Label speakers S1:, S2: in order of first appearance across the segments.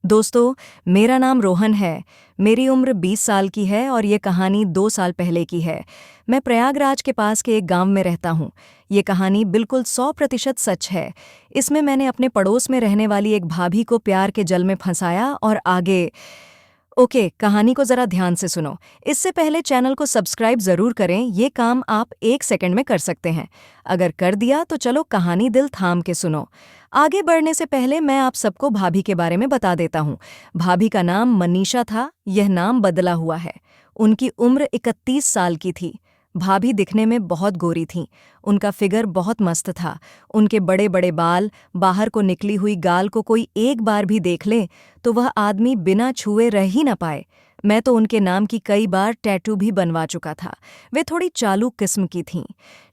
S1: दोस्तों, मेरा नाम रोहन है। मेरी उम्र 20 साल की है और ये कहानी 2 साल पहले की है। मैं प्रयागराज के पास के एक गांव में रहता हूँ। ये कहानी बिल्कुल 100% सच है। इसमें मैंने अपने पड़ोस में रहने वाली एक भाभी को प्यार के जल में फंसाया और आगे। ओके, कहानी को जरा ध्यान से सुनो। इससे पहले चैनल को सब्सक्राइब जरूर करें, ये काम आप 1 सेकंड में कर सकते हैं। अगर कर दिया तो चलो कहानी दिल थाम के सुनो। आगे बढ़ने से पहले मैं आप सबको भाभी के बारे में बता देता हूँ। भाभी का नाम मनीषा था, यह नाम बदला हुआ है। उनकी उम्र 31 साल की थी। भाभी दिखने में बहुत गोरी थीं। उनका फिगर बहुत मस्त था। उनके बड़े बड़े बाल, बाहर को निकली हुई गाल को कोई एक बार भी देख ले तो वह आदमी बिना छुए रह ही न पाए। मैं तो उनके नाम की कई बार टैटू भी बनवा चुका था। वे थोड़ी चालू किस्म की थीं।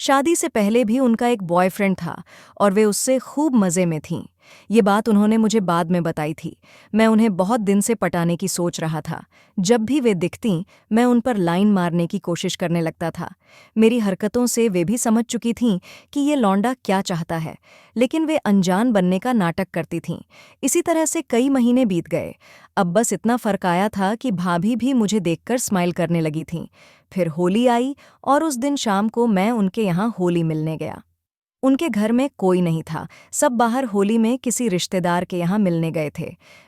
S1: शादी से पहले भी उनका एक बॉयफ्रेंड था और वे उससे खूब मज़े में थीं। ये बात उन्होंने मुझे बाद में बताई थी। मैं उन्हें बहुत दिन से पटाने की सोच रहा था। जब भी वे दिखतीं, मैं उन पर लाइन मारने की कोशिश करने लगता था। मेरी हरकतों से वे भी समझ चुकी थीं कि ये लौंडा क्या चाहता है, लेकिन वे अनजान बनने का नाटक करती थीं। इसी तरह से कई महीने बीत गए। अब बस इतना फर्क आया था कि भाभी भी मुझे देखकर स्माइल करने लगी थीं। फिर होली आई और उस दिन शाम को मैं उनके यहाँ होली मिलने गया। उनके घर में कोई नहीं था। सब बाहर होली में किसी रिश्तेदार के यहाँ मिलने गए थे।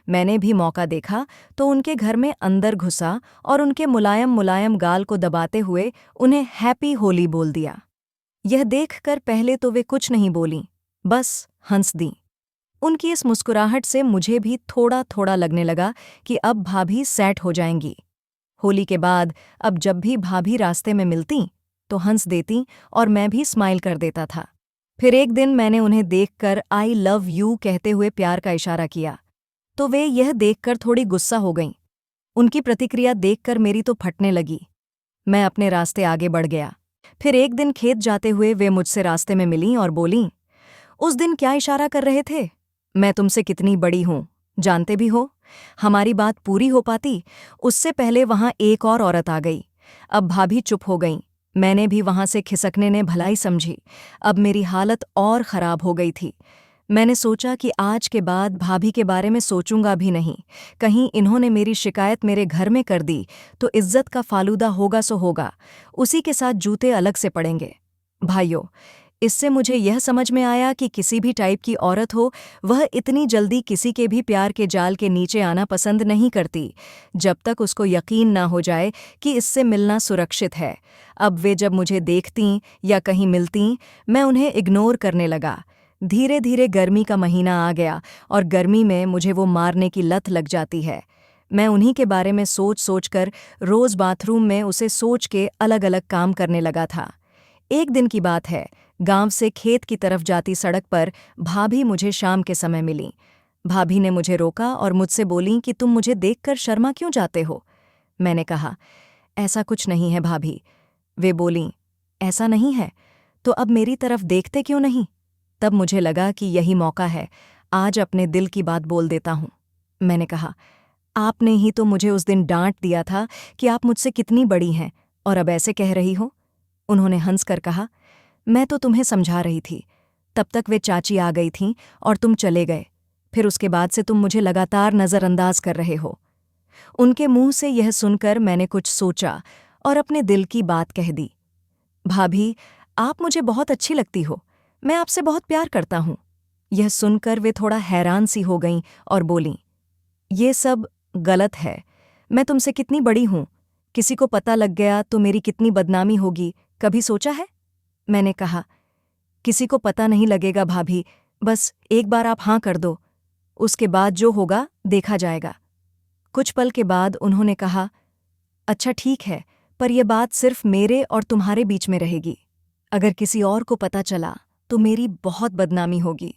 S1: मैंने भी मौका देखा तो उनके घर में अंदर घुसा और उनके मुलायम मुलायम गाल को दबाते हुए उन्हें हैप्पी होली बोल दिया। यह देखकर पहले तो वे कुछ नहीं बोलीं, बस हंस दीं। उनकी इस मुस्कुराहट से मुझे भी थोड़ा थोड़ा लगने लगा कि अब भाभी सेट हो जाएंगी। होली के बाद अब जब भी भाभी रास्ते में मिलती तो हंस देती और मैं भी स्माइल कर देता था। फिर एक दिन मैंने उन्हें देखकर आई लव यू कहते हुए प्यार का इशारा किया, तो वे यह देखकर थोड़ी गुस्सा हो गईं। उनकी प्रतिक्रिया देखकर मेरी तो फटने लगी। मैं अपने रास्ते आगे बढ़ गया। फिर एक दिन खेत जाते हुए वे मुझसे रास्ते में मिलीं और बोलीं, उस दिन क्या इशारा कर रहे थे? मैं तुमसे कितनी बड़ी हूँ, जानते भी हो। हमारी बात पूरी हो पाती उससे पहले वहां एक और औरत आ गई। अब भाभी चुप हो गईं। मैंने भी वहां से खिसकने ने भलाई समझी। अब मेरी हालत और खराब हो गई थी। मैंने सोचा कि आज के बाद भाभी के बारे में सोचूंगा भी नहीं। कहीं इन्होंने मेरी शिकायत मेरे घर में कर दी तो इज्जत का फालूदा होगा सो होगा। उसी के साथ जूते अलग से पड़ेंगे। भाइयों, इससे मुझे यह समझ में आया कि किसी भी टाइप की औरत हो, वह इतनी जल्दी किसी के भी प्यार के जाल के नीचे आना पसंद नहीं करती, जब तक उसको यकीन ना हो जाए कि इससे मिलना सुरक्षित है। अब वे जब मुझे देखतीं या कहीं मिलतीं, मैं उन्हें इग्नोर करने लगा। धीरे धीरे गर्मी का महीना आ गया और गर्मी में मुझे वो मारने की लत लग जाती है। मैं उन्हीं के बारे में सोच सोचकर रोज बाथरूम में उसे सोच के अलग अलग काम करने लगा था। एक दिन की बात है, गांव से खेत की तरफ जाती सड़क पर भाभी मुझे शाम के समय मिली। भाभी ने मुझे रोका और मुझसे बोलीं कि तुम मुझे देखकर शर्मा क्यों जाते हो? मैंने कहा, ऐसा कुछ नहीं है भाभी। वे बोलीं, ऐसा नहीं है तो अब मेरी तरफ देखते क्यों नहीं? तब मुझे लगा कि यही मौका है, आज अपने दिल की बात बोल देता हूँ। मैंने कहा, आपने ही तो मुझे उस दिन डांट दिया था कि आप मुझसे कितनी बड़ी हैं और अब ऐसे कह रही हो। उन्होंने हंसकर कहा, मैं तो तुम्हें समझा रही थी। तब तक वे चाची आ गई थीं और तुम चले गए। फिर उसके बाद से तुम मुझे लगातार नज़रअंदाज कर रहे हो। उनके मुंह से यह सुनकर मैंने कुछ सोचा और अपने दिल की बात कह दी। भाभी, आप मुझे बहुत अच्छी लगती हो। मैं आपसे बहुत प्यार करता हूँ। यह सुनकर वे थोड़ा हैरान सी हो गईं और बोलीं, ये सब गलत है। मैं तुमसे कितनी बड़ी हूँ, किसी को पता लग गया तो मेरी कितनी बदनामी होगी, कभी सोचा है? मैंने कहा, किसी को पता नहीं लगेगा भाभी, बस एक बार आप हाँ कर दो, उसके बाद जो होगा देखा जाएगा। कुछ पल के बाद उन्होंने कहा, अच्छा ठीक है, पर यह बात सिर्फ मेरे और तुम्हारे बीच में रहेगी। अगर किसी और को पता चला तो मेरी बहुत बदनामी होगी।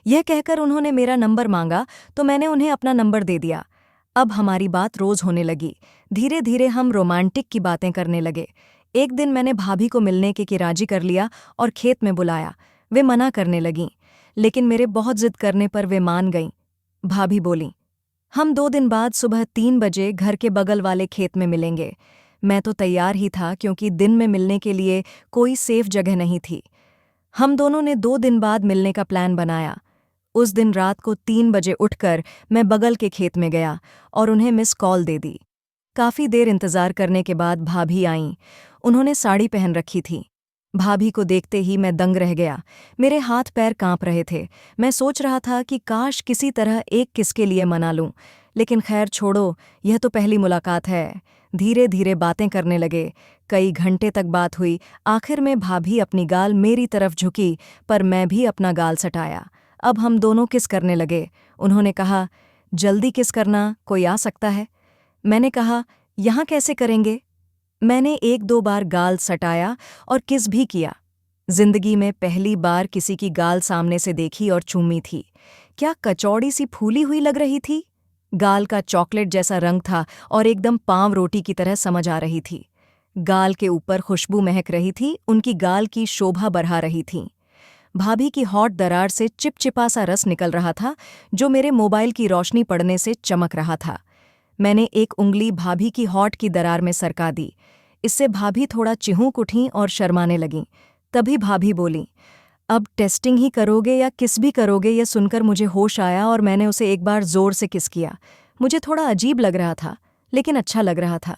S1: यह कहकर उन्होंने मेरा नंबर मांगा तो मैंने उन्हें अपना नंबर दे दिया। अब हमारी बात रोज होने लगी। धीरे धीरे हम रोमांटिक की बातें करने लगे। एक दिन मैंने भाभी को मिलने के राजी कर लिया और खेत में बुलाया। वे मना करने लगीं, लेकिन मेरे बहुत जिद करने पर वे मान गईं। भाभी बोलीं, हम 2 दिन बाद सुबह 3 बजे घर के बगल वाले खेत में मिलेंगे। मैं तो तैयार ही था क्योंकि दिन में मिलने के लिए कोई सेफ जगह नहीं थी। हम दोनों ने 2 दिन बाद मिलने का प्लान बनाया। उस दिन रात को 3 बजे उठकर मैं बगल के खेत में गया और उन्हें मिस कॉल दे दी। काफ़ी देर इंतज़ार करने के बाद भाभी आईं। उन्होंने साड़ी पहन रखी थी। भाभी को देखते ही मैं दंग रह गया। मेरे हाथ पैर कांप रहे थे। मैं सोच रहा था कि काश किसी तरह एक किस के लिए मना लूं, लेकिन खैर छोड़ो, यह तो पहली मुलाकात है। धीरे धीरे बातें करने लगे। कई घंटे तक बात हुई। आखिर में भाभी अपनी गाल मेरी तरफ झुकी, पर मैं भी अपना गाल सटाया। अब हम दोनों किस करने लगे। उन्होंने कहा, जल्दी किस करना, कोई आ सकता है। मैंने कहा, यहाँ कैसे करेंगे। मैंने 1-2 बार गाल सटाया और किस भी किया। जिंदगी में पहली बार किसी की गाल सामने से देखी और चूमी थी। क्या कचौड़ी सी फूली हुई लग रही थी। गाल का चॉकलेट जैसा रंग था और एकदम पाव रोटी की तरह समझ आ रही थी। गाल के ऊपर खुशबू महक रही थी, उनकी गाल की शोभा बढ़ा रही थी। भाभी की हॉट दरार से चिपचिपा सा रस निकल रहा था, जो मेरे मोबाइल की रोशनी पड़ने से चमक रहा था। मैंने एक उंगली भाभी की हॉट की दरार में सरका दी। इससे भाभी थोड़ा चिहूक उठीं और शर्माने लगीं। तभी भाभी बोली, अब टेस्टिंग ही करोगे या किस भी करोगे। यह सुनकर मुझे होश आया और मैंने उसे एक बार जोर से किस किया। मुझे थोड़ा अजीब लग रहा था, लेकिन अच्छा लग रहा था।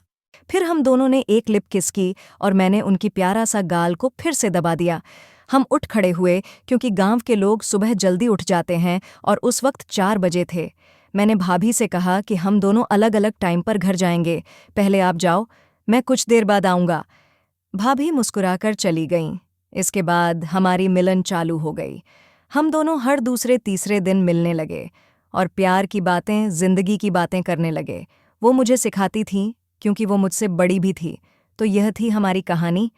S1: फिर हम दोनों ने एक लिप किस की और मैंने उनकी प्यारा सा गाल को फिर से दबा दिया। हम उठ खड़े हुए, क्योंकि गांव के लोग सुबह जल्दी उठ जाते हैं और उस वक्त 4 बजे थे। मैंने भाभी से कहा कि हम दोनों अलग अलग टाइम पर घर जाएंगे। पहले आप जाओ, मैं कुछ देर बाद आऊँगा। भाभी मुस्कुराकर चली गईं। इसके बाद हमारी मिलन चालू हो गई। हम दोनों हर दूसरे तीसरे दिन मिलने लगे और प्यार की बातें, जिंदगी की बातें करने लगे। वो मुझे सिखाती थी, क्योंकि वो मुझसे बड़ी भी थी। तो यह थी हमारी कहानी।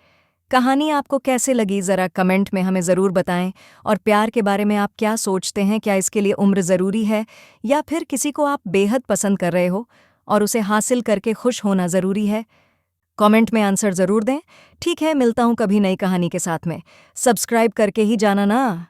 S1: कहानी आपको कैसे लगी, ज़रा कमेंट में हमें ज़रूर बताएं। और प्यार के बारे में आप क्या सोचते हैं, क्या इसके लिए उम्र ज़रूरी है, या फिर किसी को आप बेहद पसंद कर रहे हो और उसे हासिल करके खुश होना ज़रूरी है। कमेंट में आंसर ज़रूर दें। ठीक है, मिलता हूँ कभी नई कहानी के साथ में। सब्सक्राइब करके ही जाना ना।